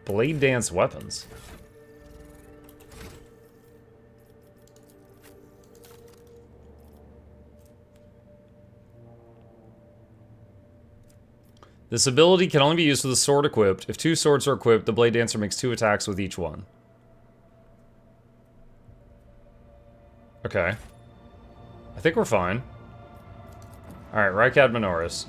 Blade dance weapons. This ability can only be used with a sword equipped. If 2 swords are equipped, the Blade Dancer makes 2 attacks with each one. Okay. I think we're fine. Alright, Rykad Minoris.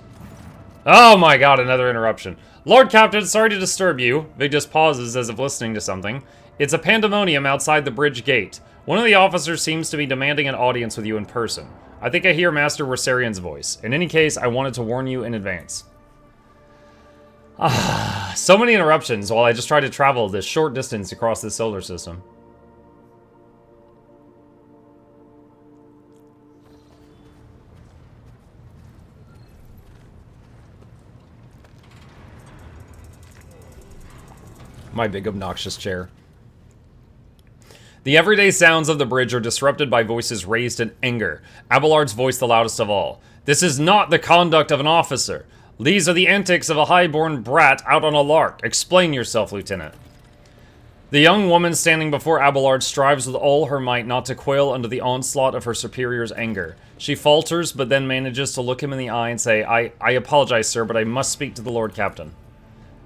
Oh my god, another interruption. Lord Captain, sorry to disturb you. Vig just pauses as if listening to something. It's a pandemonium outside the bridge gate. One of the officers seems to be demanding an audience with you in person. I think I hear Master Wersarian's voice. In any case, I wanted to warn you in advance. So many interruptions while I just try to travel this short distance across this solar system. My big obnoxious chair. The everyday sounds of the bridge are disrupted by voices raised in anger. Abelard's voice the loudest of all. This is not the conduct of an officer. These are the antics of a high-born brat out on a lark. Explain yourself, Lieutenant. The young woman standing before Abelard strives with all her might not to quail under the onslaught of her superior's anger. She falters, but then manages to look him in the eye and say, I apologize, sir, but I must speak to the Lord Captain.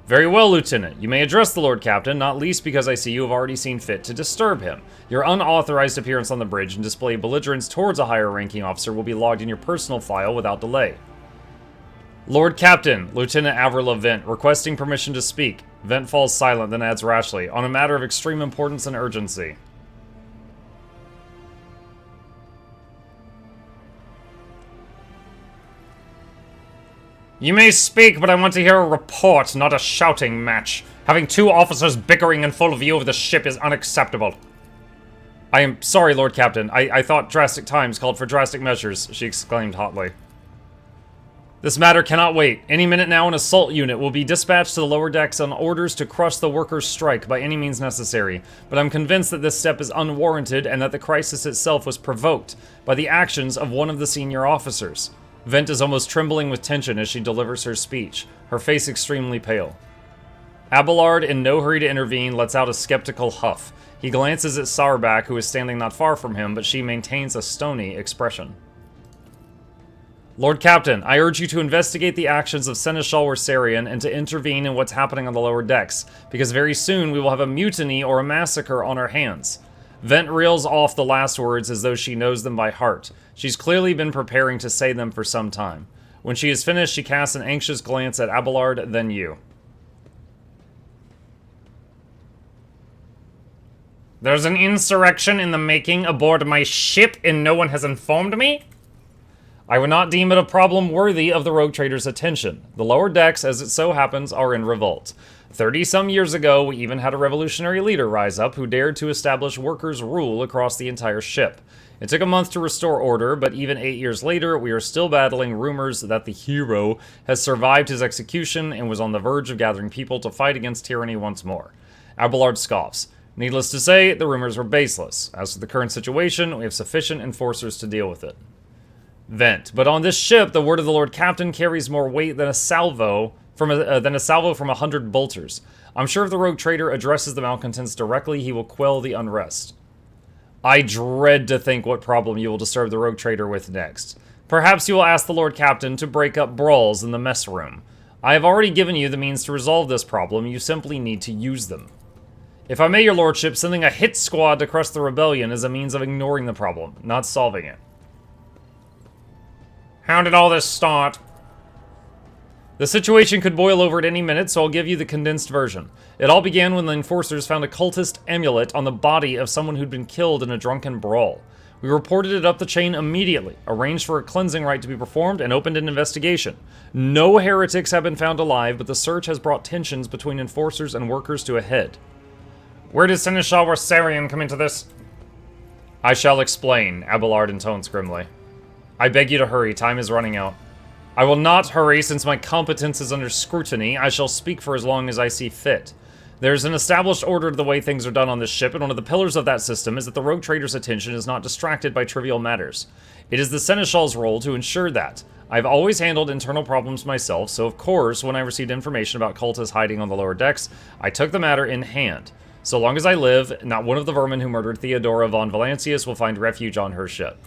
Very well, Lieutenant. You may address the Lord Captain, not least because I see you have already seen fit to disturb him. Your unauthorized appearance on the bridge and display of belligerence towards a higher-ranking officer will be logged in your personal file without delay. Lord Captain, Lieutenant Avril Vent, requesting permission to speak. Vent falls silent, then adds rashly, on a matter of extreme importance and urgency. You may speak, but I want to hear a report, not a shouting match. Having 2 officers bickering in full view of the ship is unacceptable. I am sorry, Lord Captain. I thought drastic times called for drastic measures, she exclaimed hotly. This matter cannot wait. Any minute now, an assault unit will be dispatched to the lower decks on orders to crush the workers' strike by any means necessary. But I'm convinced that this step is unwarranted and that the crisis itself was provoked by the actions of one of the senior officers. Vent is almost trembling with tension as she delivers her speech, her face extremely pale. Abelard, in no hurry to intervene, lets out a skeptical huff. He glances at Sauerback, who is standing not far from him, but she maintains a stony expression. Lord Captain, I urge you to investigate the actions of Seneschal Wersarian and to intervene in what's happening on the lower decks, because very soon we will have a mutiny or a massacre on our hands. Vent reels off the last words as though she knows them by heart. She's clearly been preparing to say them for some time. When she is finished, she casts an anxious glance at Abelard, then you. There's an insurrection in the making aboard my ship and no one has informed me? I would not deem it a problem worthy of the rogue trader's attention. The lower decks, as it so happens, are in revolt. 30-some years ago, we even had a revolutionary leader rise up who dared to establish workers' rule across the entire ship. It took a month to restore order, but even 8 years later, we are still battling rumors that the hero has survived his execution and was on the verge of gathering people to fight against tyranny once more. Abelard scoffs. Needless to say, the rumors were baseless. As to the current situation, we have sufficient enforcers to deal with it. Vent. But on this ship, the word of the Lord Captain carries more weight than a salvo from 100 bolters. I'm sure if the rogue trader addresses the malcontents directly, he will quell the unrest. I dread to think what problem you will disturb the rogue trader with next. Perhaps you will ask the Lord Captain to break up brawls in the mess room. I have already given you the means to resolve this problem, you simply need to use them. If I may, your lordship, sending a hit squad to crush the rebellion is a means of ignoring the problem, not solving it. How did all this start? The situation could boil over at any minute, so I'll give you the condensed version. It all began when the enforcers found a cultist amulet on the body of someone who'd been killed in a drunken brawl. We reported it up the chain immediately, arranged for a cleansing rite to be performed, and opened an investigation. No heretics have been found alive, but the search has brought tensions between enforcers and workers to a head. Where did Seneschal Wersarian come into this? I shall explain, Abelard intones grimly. I beg you to hurry, time is running out. I will not hurry since my competence is under scrutiny. I shall speak for as long as I see fit. There's an established order to the way things are done on this ship, and one of the pillars of that system is that the rogue trader's attention is not distracted by trivial matters. It is the Seneschal's role to ensure that. I've always handled internal problems myself, so of course, when I received information about cultists hiding on the lower decks, I took the matter in hand. So long as I live, not one of the vermin who murdered Theodora von Valancius will find refuge on her ship.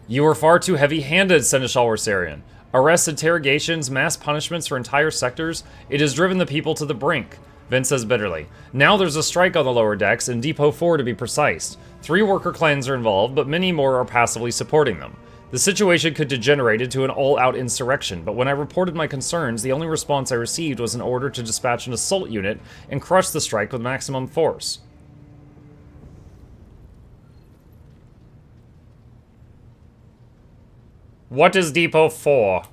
You are far too heavy-handed, Seneschal Rorsarian. Arrests, interrogations, mass punishments for entire sectors, it has driven the people to the brink. Vince says bitterly. Now there's a strike on the lower decks, in Depot 4 to be precise. 3 worker clans are involved, but many more are passively supporting them. The situation could degenerate into an all-out insurrection, but when I reported my concerns, the only response I received was an order to dispatch an assault unit and crush the strike with maximum force. What is Depot 4?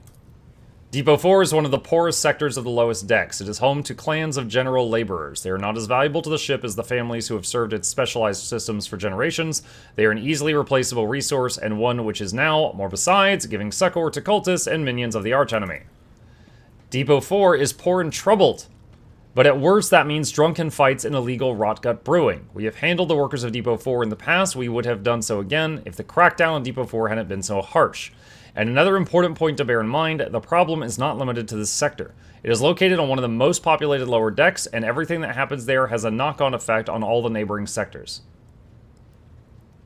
Depot 4 is one of the poorest sectors of the lowest decks. It is home to clans of general laborers. They are not as valuable to the ship as the families who have served its specialized systems for generations. They are an easily replaceable resource, and one which is now, more besides, giving succor to cultists and minions of the archenemy. Depot 4 is poor and troubled. But at worst, that means drunken fights and illegal rotgut brewing. We have handled the workers of Depot 4 in the past. We would have done so again if the crackdown on Depot 4 hadn't been so harsh. And another important point to bear in mind, the problem is not limited to this sector. It is located on one of the most populated lower decks, and everything that happens there has a knock-on effect on all the neighboring sectors.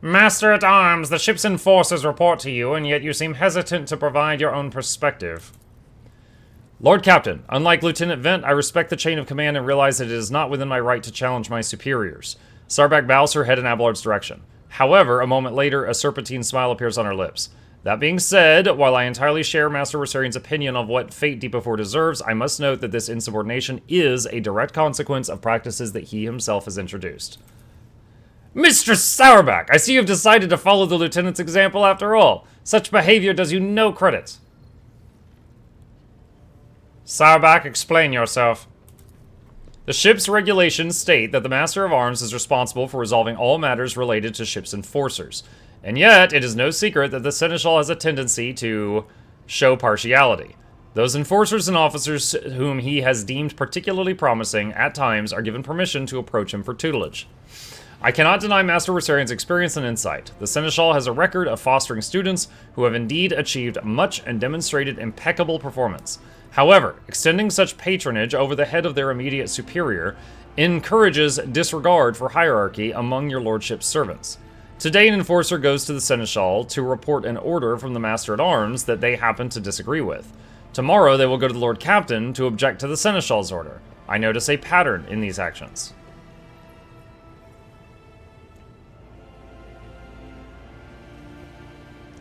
Master-at-Arms, the ship's enforcers report to you, and yet you seem hesitant to provide your own perspective. Lord Captain, unlike Lieutenant Vent, I respect the chain of command and realize that it is not within my right to challenge my superiors. Sarback bows her head in Abelard's direction. However, a moment later, a serpentine smile appears on her lips. That being said, while I entirely share Master Rorsarian's opinion of what fate Depot 4 deserves, I must note that this insubordination is a direct consequence of practices that he himself has introduced. Mistress Sourback, I see you have decided to follow the Lieutenant's example after all. Such behavior does you no credit. Sourback, explain yourself. The ship's regulations state that the Master of Arms is responsible for resolving all matters related to ship's enforcers. And yet, it is no secret that the Seneschal has a tendency to show partiality. Those enforcers and officers whom he has deemed particularly promising, at times, are given permission to approach him for tutelage. I cannot deny Master Rorsarian's experience and insight. The Seneschal has a record of fostering students who have indeed achieved much and demonstrated impeccable performance. However, extending such patronage over the head of their immediate superior encourages disregard for hierarchy among your lordship's servants. Today, an enforcer goes to the Seneschal to report an order from the Master-at-Arms that they happen to disagree with. Tomorrow, they will go to the Lord Captain to object to the Seneschal's order. I notice a pattern in these actions.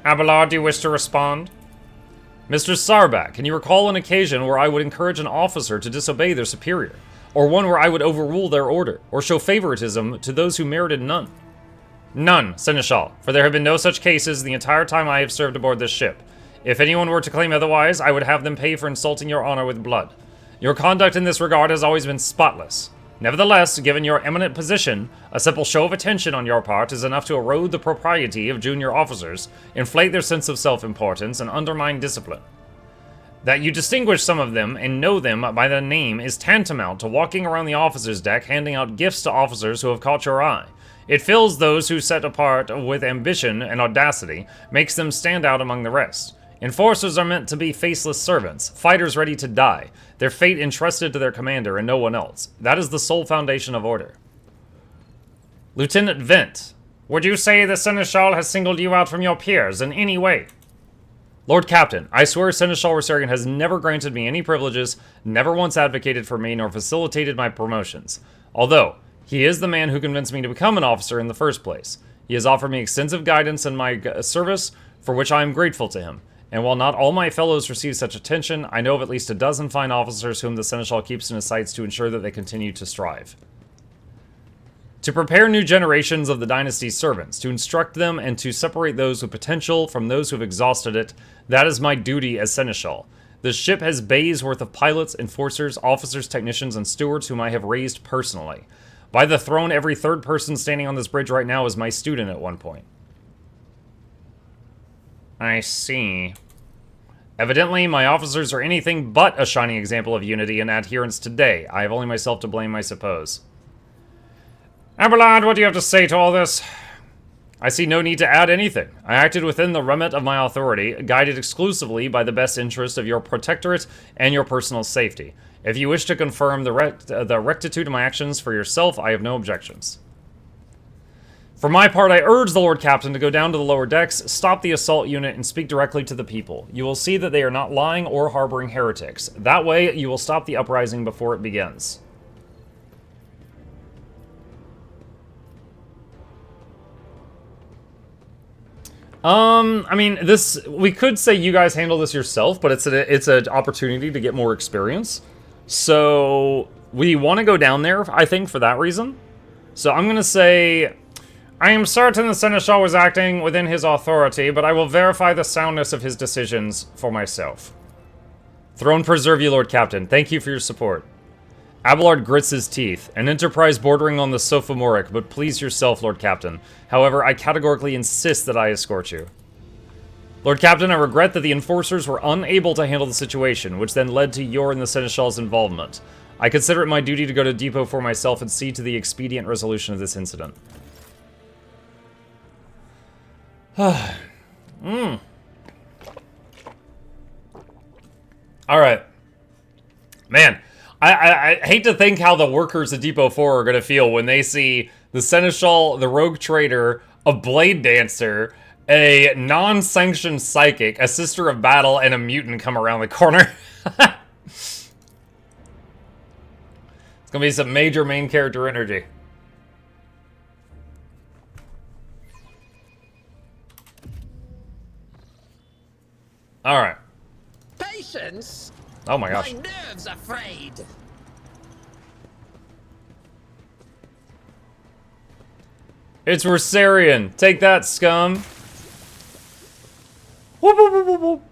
Abelard, do you wish to respond? Mr. Sarback, can you recall an occasion where I would encourage an officer to disobey their superior? Or one where I would overrule their order, or show favoritism to those who merited none? None, Seneschal, for there have been no such cases the entire time I have served aboard this ship. If anyone were to claim otherwise, I would have them pay for insulting your honor with blood. Your conduct in this regard has always been spotless. Nevertheless, given your eminent position, a simple show of attention on your part is enough to erode the propriety of junior officers, inflate their sense of self-importance, and undermine discipline. That you distinguish some of them and know them by their name is tantamount to walking around the officer's deck handing out gifts to officers who have caught your eye. It fills those who set apart with ambition and audacity, makes them stand out among the rest. Enforcers are meant to be faceless servants, fighters ready to die, their fate entrusted to their commander and no one else. That is the sole foundation of order. Lieutenant Vent, would you say the Seneschal has singled you out from your peers in any way? Lord Captain, I swear Seneschal Rorsarian has never granted me any privileges, never once advocated for me, nor facilitated my promotions. Although, he is the man who convinced me to become an officer in the first place. He has offered me extensive guidance in my service, for which I am grateful to him. And while not all my fellows receive such attention, I know of at least a dozen fine officers whom the Seneschal keeps in his sights to ensure that they continue to strive. To prepare new generations of the dynasty's servants, to instruct them and to separate those with potential from those who have exhausted it, that is my duty as Seneschal. The ship has bays worth of pilots, enforcers, officers, technicians, and stewards whom I have raised personally. By the throne, every third person standing on this bridge right now is my student at one point. I see. Evidently, my officers are anything but a shining example of unity and adherence today. I have only myself to blame, I suppose. Abelard, what do you have to say to all this? I see no need to add anything. I acted within the remit of my authority, guided exclusively by the best interest of your protectorate and your personal safety. If you wish to confirm the rectitude of my actions for yourself, I have no objections. For my part, I urge the Lord Captain to go down to the lower decks, stop the assault unit, and speak directly to the people. You will see that they are not lying or harboring heretics. That way, you will stop the uprising before it begins. I mean, we could say you guys handle this yourself, but it's an opportunity to get more experience. So, we want to go down there, I think, for that reason. So, I'm going to say, I am certain the Seneschal was acting within his authority, but I will verify the soundness of his decisions for myself. Throne preserve you, Lord Captain. Thank you for your support. Abelard grits his teeth. An enterprise bordering on the sophomoric, but please yourself, Lord Captain. However, I categorically insist that I escort you. Lord Captain, I regret that the enforcers were unable to handle the situation, which then led to your and the Seneschal's involvement. I consider it my duty to go to Depot for myself and see to the expedient resolution of this incident. Alright. Man. I hate to think how the workers at Depot 4 are going to feel when they see the Seneschal, the Rogue Trader, a Blade Dancer, a non-sanctioned Psychic, a Sister of Battle, and a Mutant come around the corner. It's going to be some major main character energy. Alright. Patience? Oh my gosh. My nerves are frayed. It's Rosarian. Take that, scum. Whoop, whoop, whoop, whoop, whoop.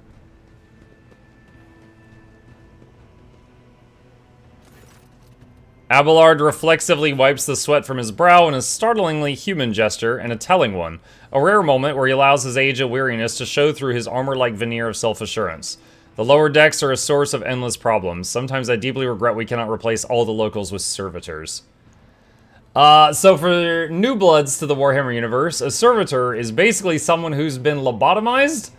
Abelard reflexively wipes the sweat from his brow in a startlingly human gesture, and a telling one. A rare moment where he allows his age of weariness to show through his armor-like veneer of self-assurance. The lower decks are a source of endless problems. Sometimes I deeply regret we cannot replace all the locals with servitors. So for new bloods to the Warhammer universe, a servitor is basically someone who's been lobotomized,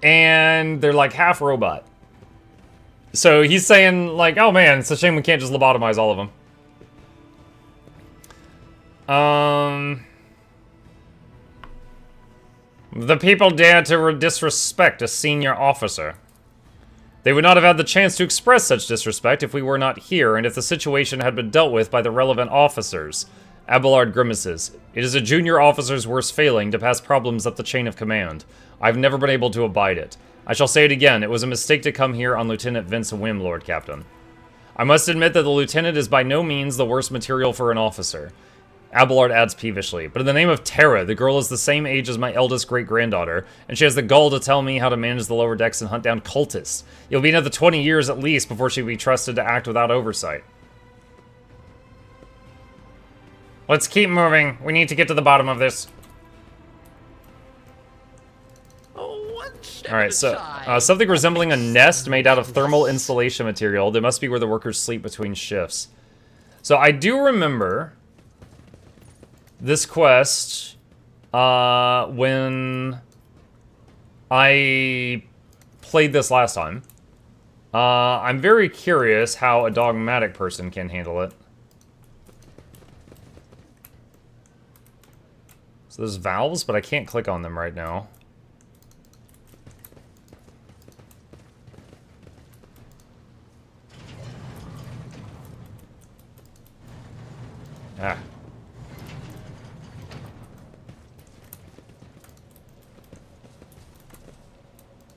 and they're like half robot. So he's saying, like, oh man, it's a shame we can't just lobotomize all of them. The people dare to disrespect a senior officer. They would not have had the chance to express such disrespect if we were not here, and if the situation had been dealt with by the relevant officers. Abelard grimaces. It is a junior officer's worst failing to pass problems up the chain of command. I've never been able to abide it. I shall say it again, it was a mistake to come here on Lieutenant Vince whim, Lord Captain. I must admit that the lieutenant is by no means the worst material for an officer. Abelard adds peevishly, but in the name of Terra, the girl is the same age as my eldest great-granddaughter, and she has the gall to tell me how to manage the lower decks and hunt down cultists. It'll be another 20 years at least before she'll be trusted to act without oversight. Let's keep moving. We need to get to the bottom of this. Alright, so, something resembling a nest made out of thermal insulation material. That must be where the workers sleep between shifts. So I do remember this quest, when I played this last time. I'm very curious how a dogmatic person can handle it. So there's valves, but I can't click on them right now. Ah.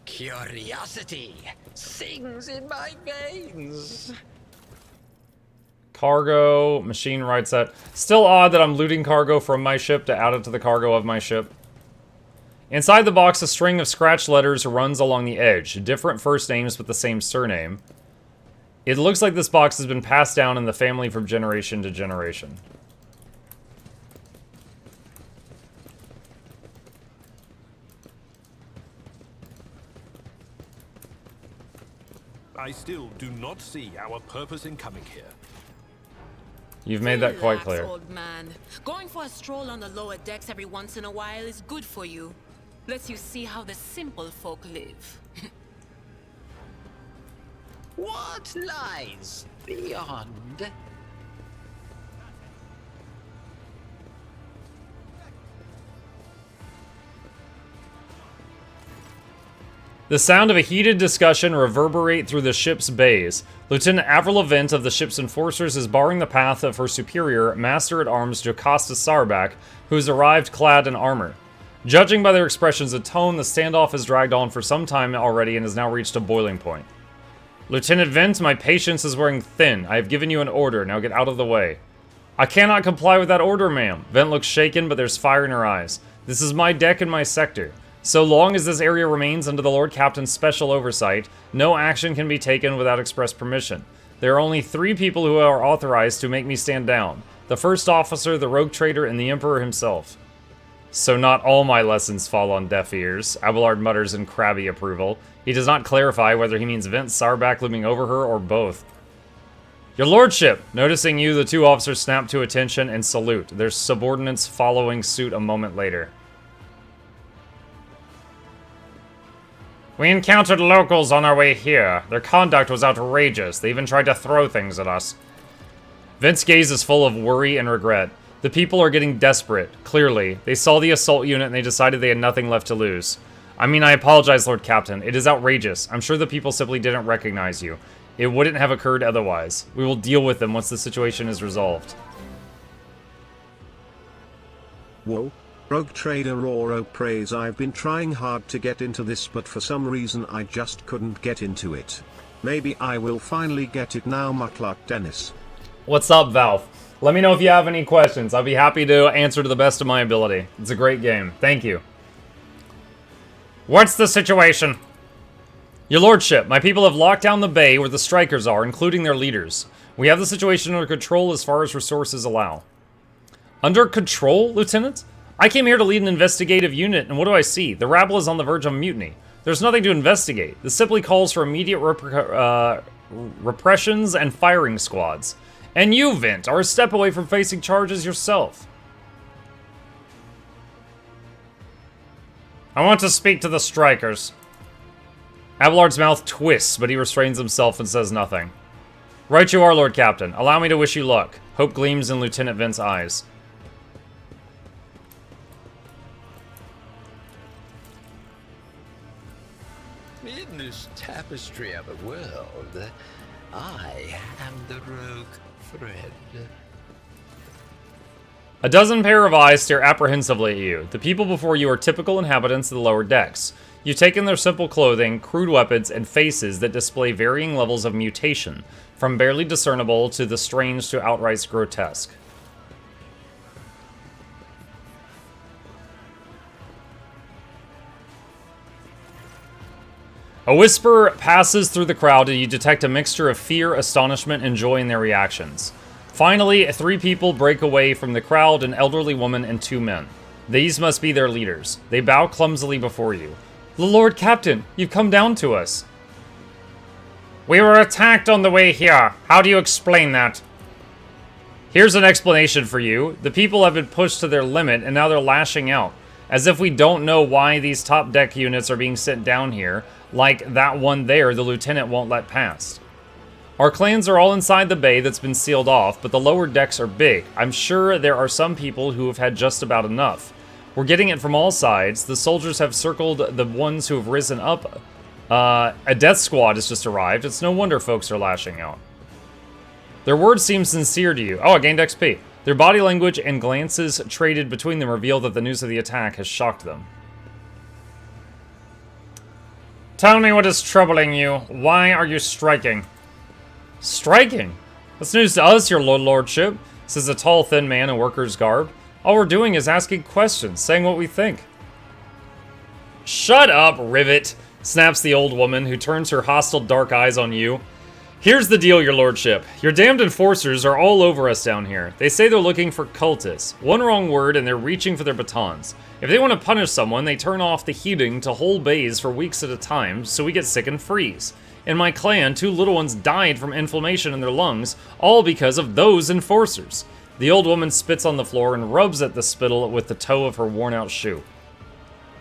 Curiosity sings in my veins. Cargo, machine right set. Still odd that I'm looting cargo from my ship to add it to the cargo of my ship. Inside the box, a string of scratched letters runs along the edge. Different first names, but the same surname. It looks like this box has been passed down in the family from generation to generation. I still do not see our purpose in coming here. You've made that quite Relax, clear. old man. Going for a stroll on the lower decks every once in a while is good for you. Lets you see how the simple folk live. What lies beyond? The sound of a heated discussion reverberate through the ship's bays. Lieutenant Avril Levent of the ship's enforcers is barring the path of her superior, Master-at-Arms Jocasta Sarback, who has arrived clad in armor. Judging by their expressions and tone, the standoff has dragged on for some time already and has now reached a boiling point. Lieutenant Vent, my patience is wearing thin. I have given you an order. Now get out of the way. I cannot comply with that order, ma'am. Vent looks shaken, but there's fire in her eyes. This is my deck and my sector. So long as this area remains under the Lord Captain's special oversight, no action can be taken without express permission. There are only 3 people who are authorized to make me stand down. The first officer, the rogue trader, and the Emperor himself. So not all my lessons fall on deaf ears, Abelard mutters in crabby approval. He does not clarify whether he means Vince Sarback looming over her or both. Your lordship! Noticing you, the 2 officers snap to attention and salute, their subordinates following suit a moment later. We encountered locals on our way here. Their conduct was outrageous. They even tried to throw things at us. Vince's gaze is full of worry and regret. The people are getting desperate, clearly. They saw the assault unit and they decided they had nothing left to lose. I mean, I apologize, Lord Captain. It is outrageous. I'm sure the people simply didn't recognize you. It wouldn't have occurred otherwise. We will deal with them once the situation is resolved. Whoa. Rogue Trader Oro prays I've been trying hard to get into this but for some reason I just couldn't get into it. Maybe I will finally get it now, Mukluk Dennis. What's up, Valve? Let me know if you have any questions. I'll be happy to answer to the best of my ability. It's a great game. Thank you. What's the situation? Your lordship, my people have locked down the bay where the strikers are, including their leaders. We have the situation under control as far as resources allow. Under control, Lieutenant? I came here to lead an investigative unit, and what do I see? The rabble is on the verge of mutiny. There's nothing to investigate. This simply calls for immediate repressions and firing squads. And you, Vint, are a step away from facing charges yourself. I want to speak to the strikers. Abelard's mouth twists, but he restrains himself and says nothing. Right you are, Lord Captain. Allow me to wish you luck. Hope gleams in Lieutenant Vint's eyes. In this tapestry of a world, I am the rogue thread. A dozen pair of eyes stare apprehensively at you. The people before you are typical inhabitants of the lower decks. You've taken their simple clothing, crude weapons, and faces that display varying levels of mutation, from barely discernible to the strange to outright grotesque. A whisper passes through the crowd and you detect a mixture of fear, astonishment, and joy in their reactions. Finally, 3 people break away from the crowd, an elderly woman and 2 men. These must be their leaders. They bow clumsily before you. The Lord Captain, you've come down to us. We were attacked on the way here. How do you explain that? Here's an explanation for you. The people have been pushed to their limit and now they're lashing out. As if we don't know why these top deck units are being sent down here, like that one there the lieutenant won't let past. Our clans are all inside the bay that's been sealed off, but the lower decks are big. I'm sure there are some people who have had just about enough. We're getting it from all sides. The soldiers have circled the ones who have risen up. A death squad has just arrived. It's no wonder folks are lashing out. Their words seem sincere to you. Oh, I gained XP. Their body language and glances traded between them reveal that the news of the attack has shocked them. Tell me what is troubling you. Why are you striking? Striking? That's news to us, your lordship, says a tall, thin man in worker's garb. All we're doing is asking questions, saying what we think. Shut up, Rivet, snaps the old woman, who turns her hostile dark eyes on you. Here's the deal, your lordship. Your damned enforcers are all over us down here. They say they're looking for cultists. One wrong word and they're reaching for their batons. If they want to punish someone, they turn off the heating to whole bays for weeks at a time, so we get sick and freeze. In my clan, 2 little ones died from inflammation in their lungs, all because of those enforcers. The old woman spits on the floor and rubs at the spittle with the toe of her worn-out shoe.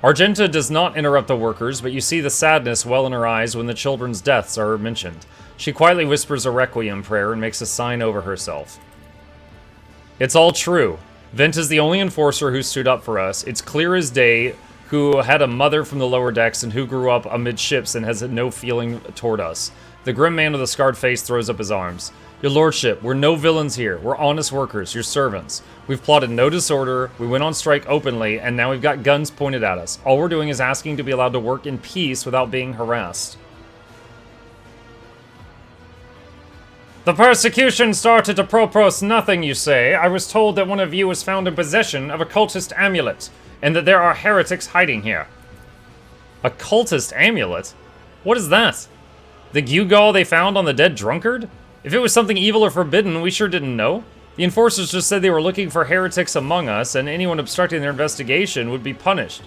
Argenta does not interrupt the workers, but you see the sadness well in her eyes when the children's deaths are mentioned. She quietly whispers a requiem prayer and makes a sign over herself. It's all true. Vent is the only enforcer who stood up for us. It's clear as day who had a mother from the lower decks and who grew up amidships and has no feeling toward us. The grim man with a scarred face throws up his arms. Your lordship, we're no villains here. We're honest workers, your servants. We've plotted no disorder, we went on strike openly, and now we've got guns pointed at us. All we're doing is asking to be allowed to work in peace without being harassed. The persecution started to propose nothing, you say. I was told that one of you was found in possession of a cultist amulet, and that there are heretics hiding here. A cultist amulet? What is that? The gewgaw they found on the dead drunkard? If it was something evil or forbidden, we sure didn't know. The enforcers just said they were looking for heretics among us, and anyone obstructing their investigation would be punished.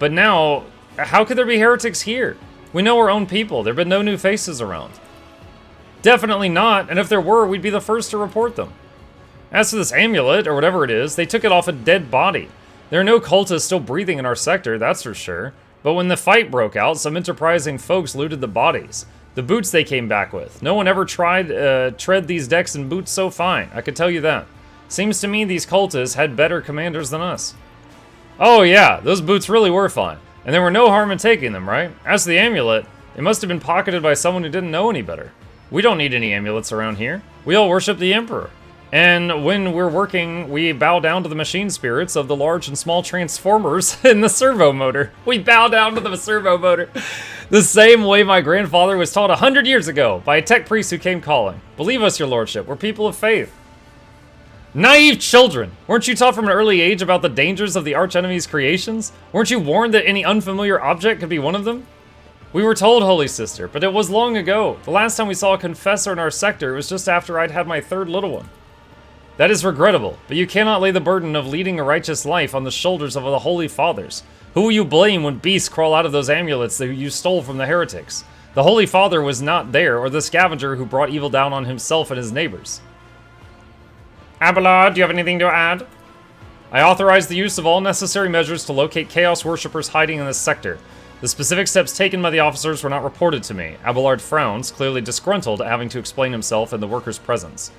But now, how could there be heretics here? We know our own people. There have been no new faces around. Definitely not, and if there were, we'd be the first to report them. As for this amulet, or whatever it is, they took it off a dead body. There are no cultists still breathing in our sector, that's for sure. But when the fight broke out, some enterprising folks looted the bodies. The boots they came back with. No one ever tried tread these decks in boots so fine, I could tell you that. Seems to me these cultists had better commanders than us. Oh yeah, those boots really were fine. And there were no harm in taking them, right? As for the amulet, it must have been pocketed by someone who didn't know any better. We don't need any amulets around here. We all worship the Emperor. And when we're working, we bow down to the machine spirits of the large and small transformers in the servo motor. We bow down to the servo motor. The same way my grandfather was taught 100 years ago by a tech priest who came calling. Believe us, your lordship, we're people of faith. Naive children! Weren't you taught from an early age about the dangers of the archenemy's creations? Weren't you warned that any unfamiliar object could be one of them? We were told, Holy Sister, but it was long ago. The last time we saw a confessor in our sector was just after I'd had my 3rd little one. That is regrettable, but you cannot lay the burden of leading a righteous life on the shoulders of the Holy Fathers. Who will you blame when beasts crawl out of those amulets that you stole from the heretics? The Holy Father was not there, or the scavenger who brought evil down on himself and his neighbors. Abelard, do you have anything to add? I authorize the use of all necessary measures to locate Chaos worshippers hiding in this sector. The specific steps taken by the officers were not reported to me. Abelard frowns, clearly disgruntled at having to explain himself in the workers' presence.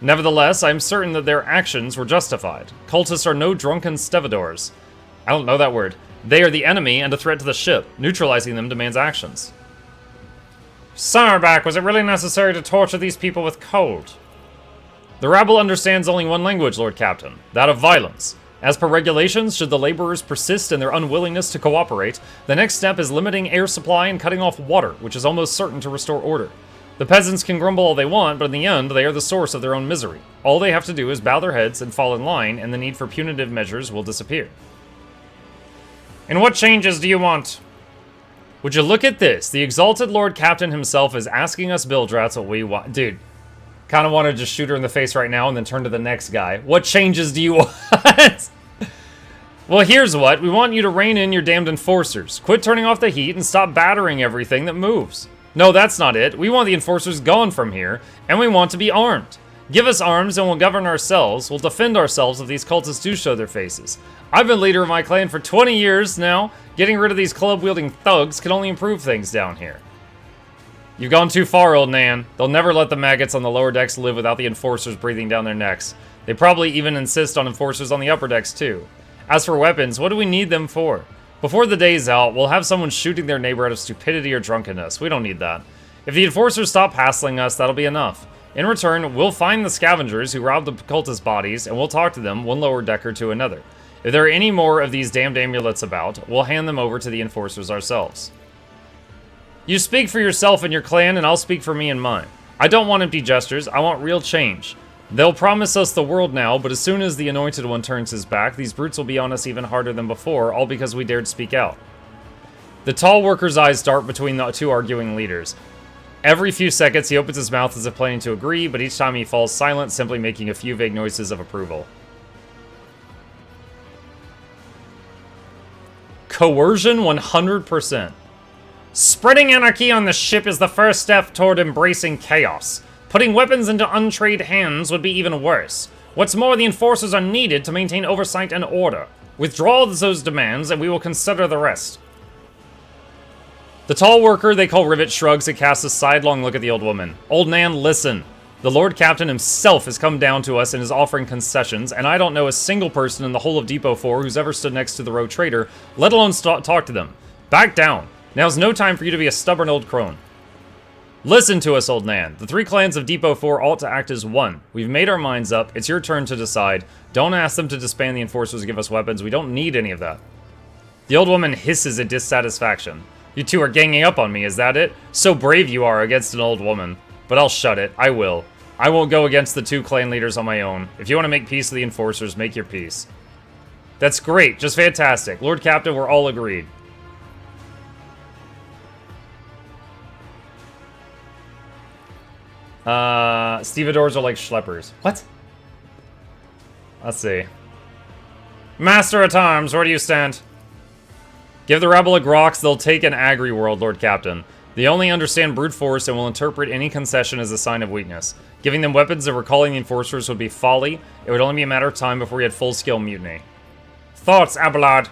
Nevertheless, I am certain that their actions were justified. Cultists are no drunken stevedores. I don't know that word. They are the enemy and a threat to the ship. Neutralizing them demands actions. Sourback, was it really necessary to torture these people with cold? The rabble understands only one language, Lord Captain, that of violence. As per regulations, should the laborers persist in their unwillingness to cooperate, the next step is limiting air supply and cutting off water, which is almost certain to restore order. The peasants can grumble all they want, but in the end, they are the source of their own misery. All they have to do is bow their heads and fall in line, and the need for punitive measures will disappear. And what changes do you want? Would you look at this? The exalted Lord Captain himself is asking us Bildrats what we want. Dude, kind of want to just shoot her in the face right now and then turn to the next guy. What changes do you want? Well, here's what. We want you to rein in your damned enforcers. Quit turning off the heat and stop battering everything that moves. No, that's not it. We want the enforcers gone from here, and we want to be armed. Give us arms and we'll govern ourselves. We'll defend ourselves if these cultists do show their faces. I've been leader of my clan for 20 years now. Getting rid of these club-wielding thugs can only improve things down here. You've gone too far, old Nan. They'll never let the maggots on the lower decks live without the enforcers breathing down their necks. They probably even insist on enforcers on the upper decks, too. As for weapons, what do we need them for? Before the day's out, we'll have someone shooting their neighbor out of stupidity or drunkenness. We don't need that. If the enforcers stop hassling us, that'll be enough. In return, we'll find the scavengers who robbed the cultist bodies, and we'll talk to them, one lower decker to another. If there are any more of these damned amulets about, we'll hand them over to the enforcers ourselves. You speak for yourself and your clan, and I'll speak for me and mine. I don't want empty gestures, I want real change. They'll promise us the world now, but as soon as the Anointed One turns his back, these brutes will be on us even harder than before, all because we dared speak out. The tall worker's eyes dart between the two arguing leaders. Every few seconds, he opens his mouth as if planning to agree, but each time he falls silent, simply making a few vague noises of approval. Coercion 100%. Spreading anarchy on the ship is the first step toward embracing chaos. Putting weapons into untrained hands would be even worse. What's more, the enforcers are needed to maintain oversight and order. Withdraw those demands, and we will consider the rest. The tall worker they call Rivet shrugs and casts a sidelong look at the old woman. Old Nan, listen. The Lord Captain himself has come down to us and is offering concessions, and I don't know a single person in the whole of Depot 4 who's ever stood next to the rogue trader, let alone talk to them. Back down. Now's no time for you to be a stubborn old crone. Listen to us, old Nan. The 3 clans of Depot 4 ought to act as one. We've made our minds up. It's your turn to decide. Don't ask them to disband the enforcers and give us weapons. We don't need any of that. The old woman hisses in dissatisfaction. You two are ganging up on me, is that it? So brave you are against an old woman. But I'll shut it. I will. I won't go against the 2 clan leaders on my own. If you want to make peace with the enforcers, make your peace. That's great. Just fantastic. Lord Captain, we're all agreed. Stevedores are like schleppers. What? Let's see. Master at Arms, where do you stand? Give the rabble a grox, they'll take an agri world, Lord Captain. They only understand brute force and will interpret any concession as a sign of weakness. Giving them weapons and recalling the enforcers would be folly. It would only be a matter of time before we had full-scale mutiny. Thoughts, Abelard?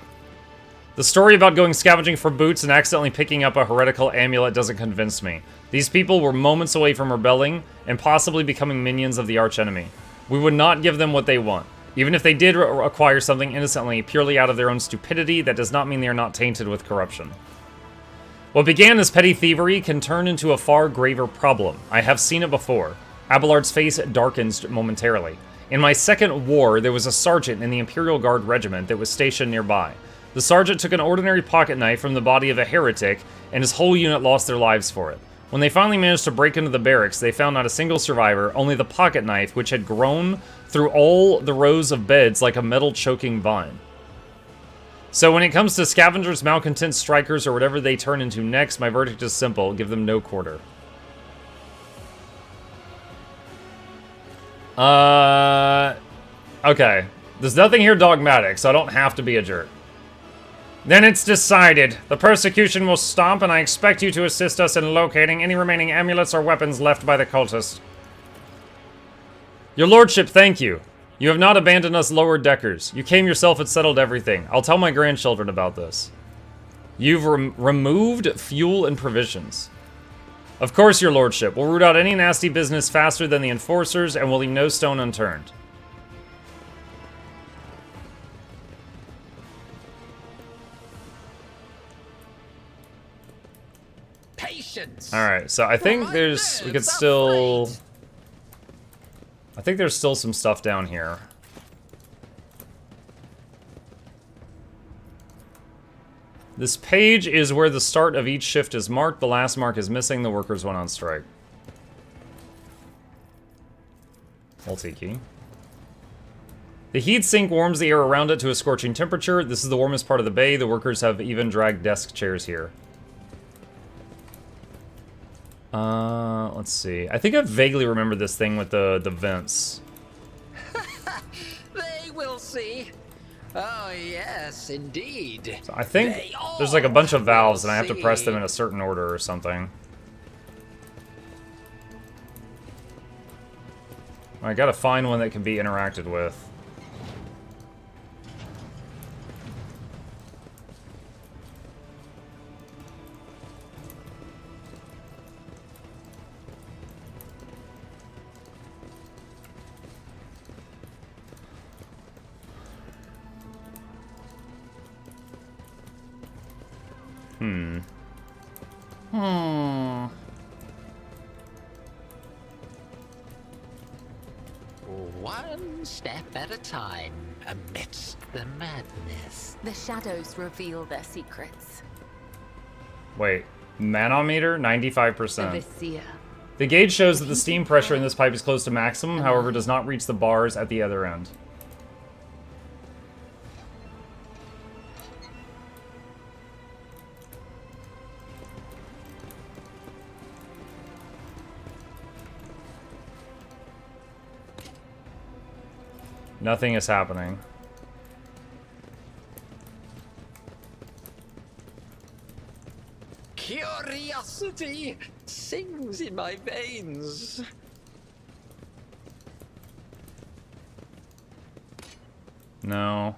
The story about going scavenging for boots and accidentally picking up a heretical amulet doesn't convince me. These people were moments away from rebelling and possibly becoming minions of the archenemy. We would not give them what they want. Even if they did acquire something innocently, purely out of their own stupidity, that does not mean they are not tainted with corruption. What began as petty thievery can turn into a far graver problem. I have seen it before. Abelard's face darkens momentarily. In my second war, there was a sergeant in the Imperial Guard regiment that was stationed nearby. The sergeant took an ordinary pocket knife from the body of a heretic, and his whole unit lost their lives for it. When they finally managed to break into the barracks, they found not a single survivor, only the pocket knife, which had grown through all the rows of beds like a metal-choking vine. So when it comes to scavengers, malcontents, strikers, or whatever they turn into next, my verdict is simple. Give them no quarter. Okay. There's nothing here dogmatic, so I don't have to be a jerk. Then it's decided. The persecution will stop, and I expect you to assist us in locating any remaining amulets or weapons left by the cultists. Your lordship, thank you. You have not abandoned us lower deckers. You came yourself and settled everything. I'll tell my grandchildren about this. You've removed fuel and provisions. Of course, your lordship. We'll root out any nasty business faster than the enforcers, and we'll leave no stone unturned. Patience. All right, so I think we could still. I think there's still some stuff down here. This page is where the start of each shift is marked. The last mark is missing. The workers went on strike. Multi-key. The heat sink warms the air around it to a scorching temperature. This is the warmest part of the bay. The workers have even dragged desk chairs here. Let's see. I think I vaguely remember this thing with the vents. They will see. Oh, yes, indeed. So I think there's like a bunch of valves, and I have to press them in a certain order or something. I gotta find one that can be interacted with. One step at a time amidst the madness. The shadows reveal their secrets. Wait, manometer? The 95%. Vizier. The gauge shows that the steam pressure in this pipe is close to maximum, however does not reach the bars at the other end. Nothing is happening. Curiosity sings in my veins. No.